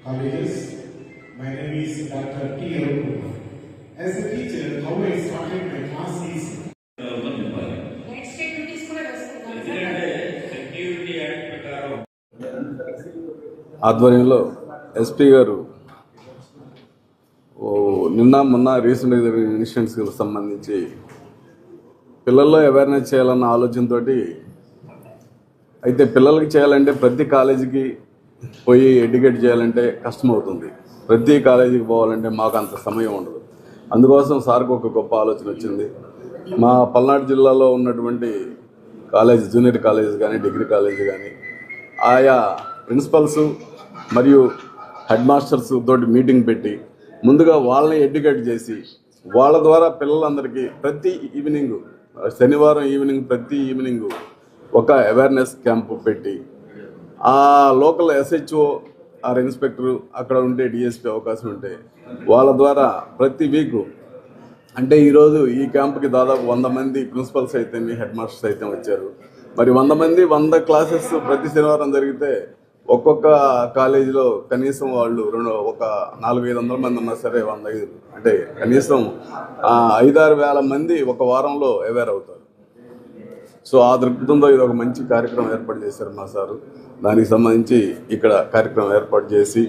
Colleges. My name is Dr. T. Kumar. As a teacher, how I started my class is ఆధ్వర్యంలో SP గారు నిన్న మొన్న రీసెంట్గా జరిగిన ఇన్సిడెంట్స్కి సంబంధించి పిల్లల్లో అవేర్నెస్ చేయాలన్న ఆలోచనతో, అయితే పిల్లలకి చేయాలంటే ప్రతి కాలేజీకి పోయి ఎడ్యుకేట్ చేయాలంటే కష్టమవుతుంది. ప్రతి కాలేజీకి పోవాలంటే మాకు అంత సమయం ఉండదు. అందుకోసం సార్కి ఒక గొప్ప ఆలోచన వచ్చింది. మా పల్నాడు జిల్లాలో ఉన్నటువంటి కాలేజ్, జూనియర్ కాలేజ్ కానీ డిగ్రీ కాలేజ్ కానీ ఆయా ప్రిన్సిపల్స్ మరియు హెడ్ మాస్టర్స్ తోటి మీటింగ్ పెట్టి ముందుగా వాళ్ళని ఎడ్యుకేట్ చేసి వాళ్ళ ద్వారా పిల్లలందరికీ ప్రతి ఈవినింగ్, శనివారం ఈవినింగ్, ప్రతి ఈవినింగ్ ఒక అవేర్నెస్ క్యాంపు పెట్టి ఆ లోకల్ SHO ఆర్ ఇన్స్పెక్టరు అక్కడ ఉంటే DSP అవకాశం ఉంటే వాళ్ళ ద్వారా ప్రతి వీకు, అంటే ఈరోజు ఈ క్యాంప్కి దాదాపు 100 మంది ప్రిన్సిపల్స్ అయితే హెడ్ మాస్టర్స్ అయితే వచ్చారు. మరి 100 మంది 100 క్లాసెస్ ప్రతి శనివారం జరిగితే ఒక్కొక్క కాలేజీలో కనీసం వాళ్ళు ఒక 400-500 మంది ఉన్నా సరే 105, అంటే కనీసం 5-6 వేల మంది ఒక వారంలో అవేర్ అవుతారు. సో ఆ దృక్పథంతో ఇది ఒక మంచి కార్యక్రమం ఏర్పాటు చేశారు మా సారు. దానికి సంబంధించి ఇక్కడ కార్యక్రమం ఏర్పాటు చేసి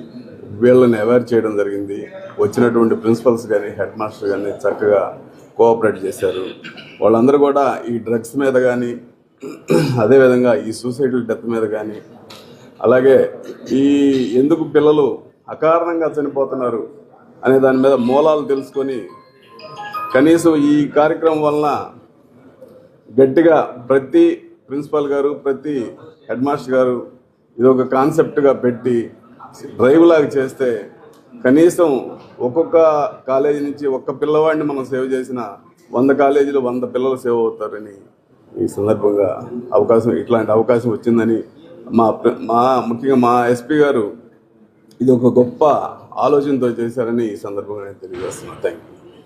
వీళ్ళని అవేర్ చేయడం జరిగింది. వచ్చినటువంటి ప్రిన్సిపల్స్ కానీ హెడ్ మాస్టర్ కానీ చక్కగా కోఆపరేట్ చేశారు. వాళ్ళందరూ కూడా ఈ డ్రగ్స్ మీద కానీ, అదేవిధంగా ఈ సూసైడల్ డెత్ మీద కానీ, అలాగే ఈ ఎందుకు పిల్లలు అకారణంగా చనిపోతున్నారు అనే దాని మీద మూలాలు తెలుసుకొని కనీసం ఈ కార్యక్రమం వలన గట్టిగా ప్రతి ప్రిన్సిపల్ గారు, ప్రతి హెడ్ మాస్టర్ గారు ఇది ఒక కాన్సెప్ట్గా పెట్టి డ్రైవ్ లాగా చేస్తే కనీసం ఒక్కొక్క కాలేజీ నుంచి ఒక్క పిల్లవాడిని మనం సేవ్ చేసిన 100 కాలేజీలు 100 పిల్లలు సేవ్ అవుతారని ఈ సందర్భంగా ఇట్లాంటి అవకాశం వచ్చిందని ముఖ్యంగా మా SP గారు ఇది ఒక గొప్ప ఆలోచనతో చేశారని ఈ సందర్భంగా నేను తెలియజేస్తున్నాను. Thank you.